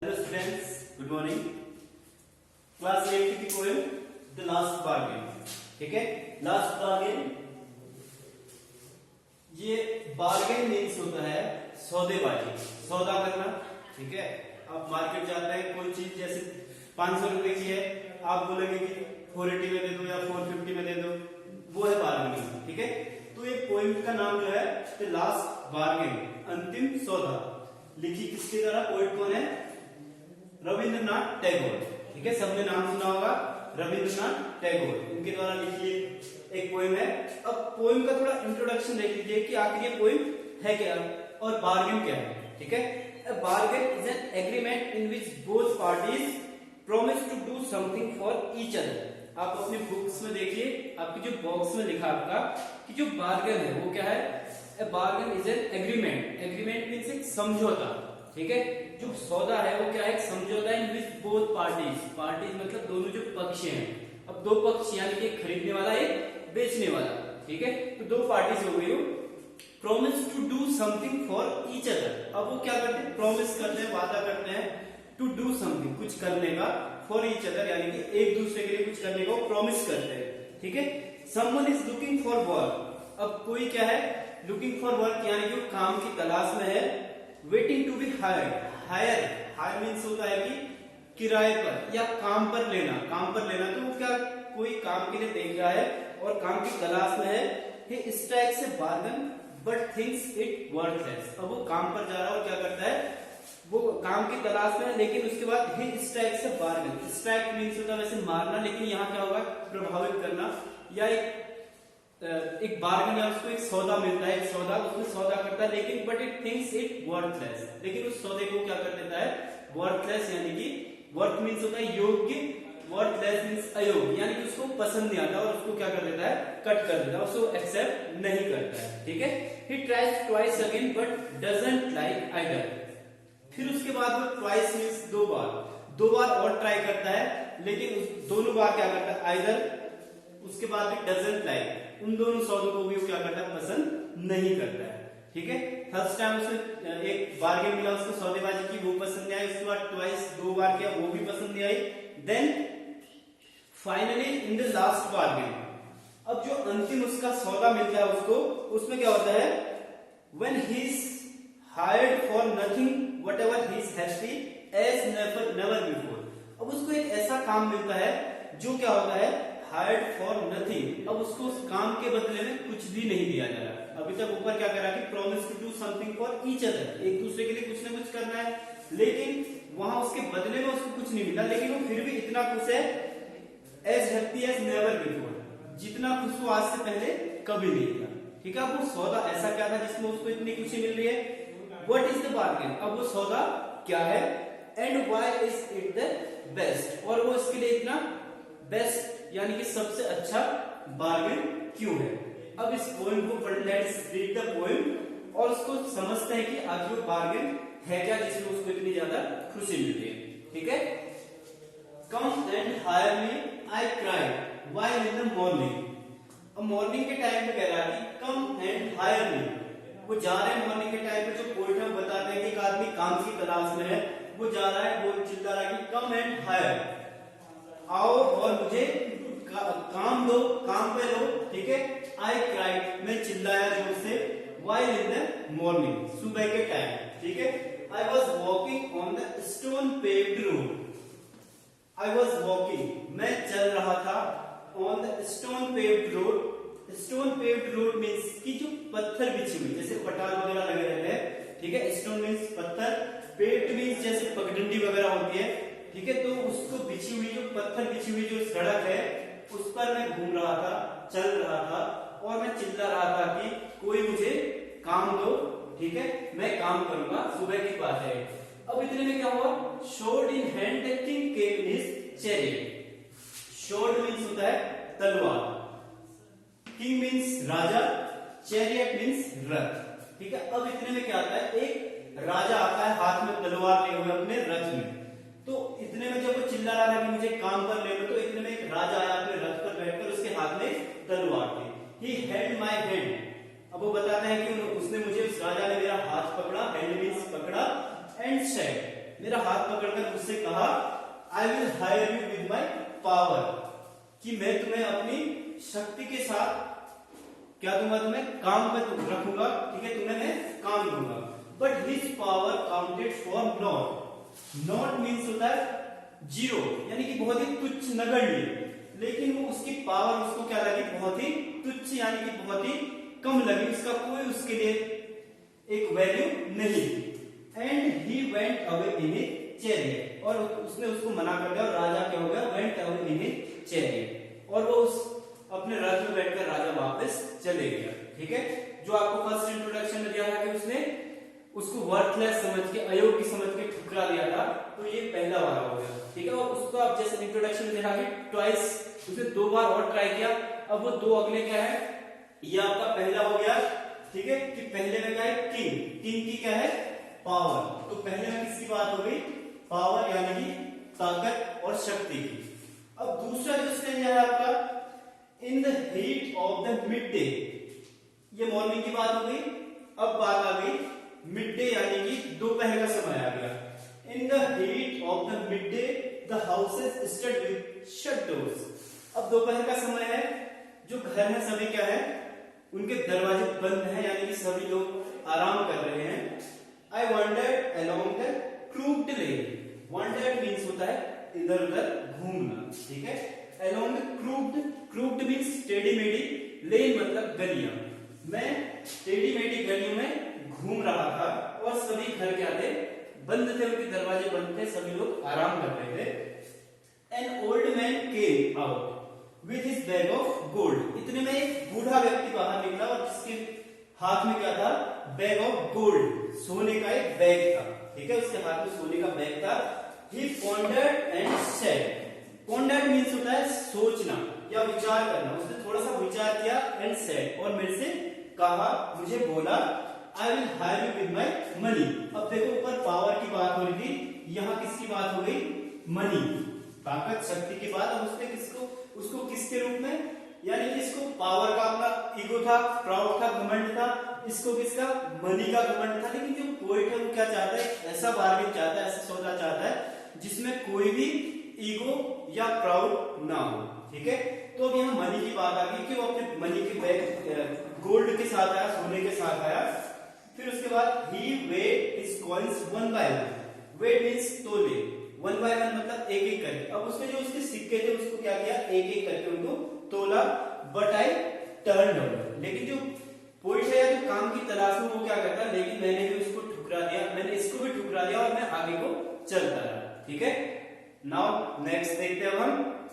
Hello students, good morning. Class 8 की poem the last bargain. ठीक है, लास्ट बार्गेन, ये बार्गेन मीन्स होता है सौदेबाजी, सौदा करना। ठीक है, आप मार्केट जाते हैं, कोई चीज जैसे 500 रुपए की है, आप बोलेंगे कि 480 में दे दो या 450 में दे दो, वो है बार्गेनिंग। ठीक है, तो ये पोएम का नाम जो है द लास्ट बार्गेन, अंतिम सौदा। लिखी किसके द्वारा, पोएट कौन है? रविंद्रनाथ टैगोर। ठीक है, सबने नाम सुना होगा, रविंद्रनाथ टैगोर, उनके द्वारा लिखी एक पोएम है। अब पोएम का थोड़ा इंट्रोडक्शन देख लीजिए कि आखिर ये पोएम है क्या और बार्गेन क्या है। ठीक है, a bargain is an agreement in which both parties promise to do something for each other। आप अपने बुक्स में देखिए, आपकी जो बॉक्स में लिखा आपका कि जो बार्गेन है वो क्या है? a bargain is an agreement। agreement means एक समझौता। ठीक है, जो सौदा है वो क्या है? एक समझौता इन विच बोथ पार्टीज, पार्टीज मतलब दोनों जो पक्ष हैं। अब दो पक्ष यानी कि खरीदने वाला एक बेचने वाला। ठीक है, तो दो पार्टीज हो गई। Promise to do something for each other. अब वो क्या करते हैं? प्रॉमिस करते हैं, वादा करते हैं, टू डू समथिंग, कुछ करने का, फॉर ईच अदर यानी कि एक दूसरे के लिए कुछ करने का प्रॉमिस करते हैं। ठीक है, someone is looking for work. अब कोई क्या है? लुकिंग फॉर वर्क यानी कि वो काम की तलाश में है। Waiting to be hired. Hire, hire means होता है कि किराए पर या काम पर लेना, काम पर लेना। तो वो क्या, कोई काम के लिए देख रहा है और काम की तलाश में है। he strikes a bargain but thinks it worthless। अब वो काम पर जा रहा है और क्या करता है? वो काम की तलाश में है, लेकिन उसके बाद he strikes a bargain। strike means होता है वैसे मारना, लेकिन यहाँ क्या होगा? प्रभावित करना, या एक बार्गेन या उसको एक सौदा मिलता है, एक सौदा, उसमें सौदा करता है, लेकिन but it thinks it worthless. लेकिन उस सौदे को क्या कर देता है? वर्थलेस यानी कि वर्थ मीन्स होता है योग्य, वर्थलेस मीन्स अयोग्य, यानी कि उसको पसंद नहीं आता और उसको क्या कर देता है? कट कर देता है, उसको एक्सेप्ट नहीं करता है। ठीक है, he tries twice again but doesn't like either। फिर उसके बाद वो ट्वाइस मीन्स दो बार और ट्राई करता है, लेकिन दोनों बार क्या करता है? आइदर, उसके बाद भी डजंट लाइक, उन दोनों सौदों को भी वो क्या करता है? पसंद नहीं करता है। ठीक है, फर्स्ट टाइम उसे एक बार्गेन मिला, उसको सौदेबाजी की, वो पसंद नहीं आई। उसके बाद ट्वाइस, दो बार किया, वो भी पसंद नहीं आई। Then finally in the last bargain, अब जो अंतिम उसका सौदा मिलता है उसको, उसमें क्या होता है? When he is hired for nothing whatever he is happy as never before. अब उसको एक ऐसा काम मिलता है जो क्या होता है? Hired for nothing. अब उसको उस काम के बदले में कुछ भी नहीं दिया जा रहा। अभी तक ऊपर क्या करा कि promise to do something for each other, एक दूसरे के लिए कुछ ना कुछ करना है, लेकिन वहां उसके बदले में उसको कुछ नहीं मिला, लेकिन वो फिर भी इतना खुश है, as happy as never before, जितना खुश वो आज से पहले कभी नहीं था। ठीक है, अब वो सौदा ऐसा क्या था जिसमें उसको इतनी खुशी मिल रही है? What is the bargain? अब वो सौदा क्या है? And why is it the best, और वो इसके लिए इतना बेस्ट यानी कि सबसे अच्छा बार्गेन क्यों है? अब इस पोएम को पढ़, लेट्स रीड द पोएम और उसको समझते हैं कि आखिर वो बार्गेन है क्या जिसमें उसको इतनी ज्यादा खुशी मिलती है। ठीक है, come and hire me I cried while in the morning. अब मॉर्निंग के टाइम पे कह रहा है कि कम एंड हायर मी, वो जा रहे हैं मॉर्निंग के टाइम पे। जो पोएट है बताते हैं कि एक आदमी काम की तलाश में है, वो जा रहा है, वो चिल्ला रहा है कि कम एंड हायर, आओ और मुझे काम दो, काम पे लो। ठीक है, आई क्राइड, मैं चिल्लाया जोर से, व्हाइल इन द मॉर्निंग, सुबह के टाइम। ठीक है, I was walking on the stone paved road. I was walking, मैं चल रहा था, on the stone paved road. Stone paved road means की जो पत्थर बिछी हुई, जैसे पटाल वगैरह लगे रहते हैं। ठीक है, स्टोन मीन्स पत्थर, पेव्ड मीन्स जैसे पगडंडी वगैरह होती है। ठीक है, तो उसको बिछी हुई, जो पत्थर बिछी हुई जो सड़क है, उस पर मैं घूम रहा था, चल रहा था, और मैं चिल्ला रहा था कि कोई मुझे काम दो। ठीक है, मैं काम करूंगा, सुबह की बात है। अब इतने में क्या हुआ? Assured in hand the king came in his chariot. Assured means होता है तलवार, किंग मीन्स राजा, चैरियट मीन्स रथ। ठीक है, अब इतने में क्या आता है? एक राजा आता है हाथ में तलवार लिए हुए अपने रथ में। तो इतने में जब वो चिल्ला रहा था कि मुझे काम पर ले लो, तो इतने में एक राजा आया अपने रथ पर बैठकर, उसके हाथ में तलवार थी। He held my hand. अब वो बताते हैं कि उसने मुझे, उस राजा ने मेरा हाथ पकड़ा, हैंड मीन्स पकड़ा, एंड सेड, मेरा हाथ पकड़कर मुझसे कहा I will hire you with my power, कि मैं तुम्हें अपनी शक्ति के साथ क्या दूंगा, तुम्हें काम में रखूंगा, ठीक है, तुम्हें मैं काम दूंगा। But his power counted for not, not means होता है जीरो, यानी कि बहुत ही तुच्छ नगण्य, लेकिन वो उसकी पावर उसको क्या लगी, बहुत ही तुच्छ यानी कि बहुत ही कम लगी, उसका कोई उसके लिए एक वैल्यू नहीं। And he went away in A chariot, और उसने उसको मना कर दिया और राजा क्या हो गया, went away in A chariot, और वो उस अपने रथ में बैठकर राजा वापस चले गया। ठीक है, जो आपको फर्स्ट इंट्रोडक्शन में दिया था कि उसने उसको वर्थलेस समझ के, अयोग्य समझ के ठुकरा दिया था, तो ये पहला वाला हो गया। ठीक है, और उसको आप जैसे इंट्रोडक्शन में देखा कि ट्वाइस, उसने 2 बार और ट्राई किया। अब वो 2 अगले क्या है, ये आपका पहला हो गया। ठीक है, कि पहले में क्या है, किंग, किंग की क्या है, पावर। तो पहले में किसकी बात हो गई, पावर यानी कि ताकत और शक्ति की। अब दूसरा जो उसने लिया है आपका in the heat of the mid day, ये मॉर्निंग की बात हो गई। अब बात आ गई मिड डे यानी कि दोपहर का समय आ गया। In the heat of the mid day the houses stud with shut doors. अब दोपहर का समय है, जो घर में सभी क्या है, उनके दरवाजे बंद हैं, यानी कि सभी लोग आराम कर रहे हैं। I wandered along the crooked lane, wandered means होता है इधर उधर घूमना। ठीक है, along the crooked, crooked means टेढ़ी मेढ़ी, लेन मतलब गलियां। मैं टेढ़ी मेढ़ी गलियों में घूम रहा था और सभी घर क्या थे, बंद थे, उनके दरवाजे बंद थे, सभी लोग आराम कर रहे थे। An old man came out with his bag of gold, इतने में एक बूढ़ा व्यक्ति बाहर निकला और जिसके हाथ में क्या था, बैग ऑफ गोल्ड, सोने का एक बैग था। ठीक है, उसके हाथ में सोने का बैग था। ही pondered and said, pondered means होता है सोचना या विचार करना। उसने थोड़ा सा विचार किया एंड said, और मेरे से कहा, मुझे बोला I will hire you with my money. अब देखो ऊपर पावर की बात हो रही थी, यहाँ किसकी बात हो गई, मनी, ताकत शक्ति की बात। अब उसने किसको, उसको किसके रूप में, यानी कि इसको पावर का अपना ईगो था, प्राउड था, घमंड था, इसको किसका, मनी का घमंड था। लेकिन जो पोएट है वो क्या चाहता है, ऐसा बार्गेन चाहता है, ऐसा सौदा चाहता है जिसमें कोई भी ईगो या प्राउड ना हो। ठीक है, तो अब यहाँ मनी की बात आ गई कि वो अपने मनी के बैग गोल्ड के साथ आया, सोने के साथ आया। फिर उसके बाद ही weight his coins one by one, weight means तोले, वन बाय वन मतलब एक एक करके। अब उसने जो उसके सिक्के थे उसको क्या किया, एक एक करके उनको तोला। बट आई टर्न ओवर, लेकिन जो पोइट है या जो काम की तलाश में वो क्या करता है, लेकिन मैंने भी उसको ठुकरा दिया, मैंने इसको भी ठुकरा दिया और मैं आगे को चलता रहा। ठीक है, नाउ नेक्स्ट देखते हैं हम।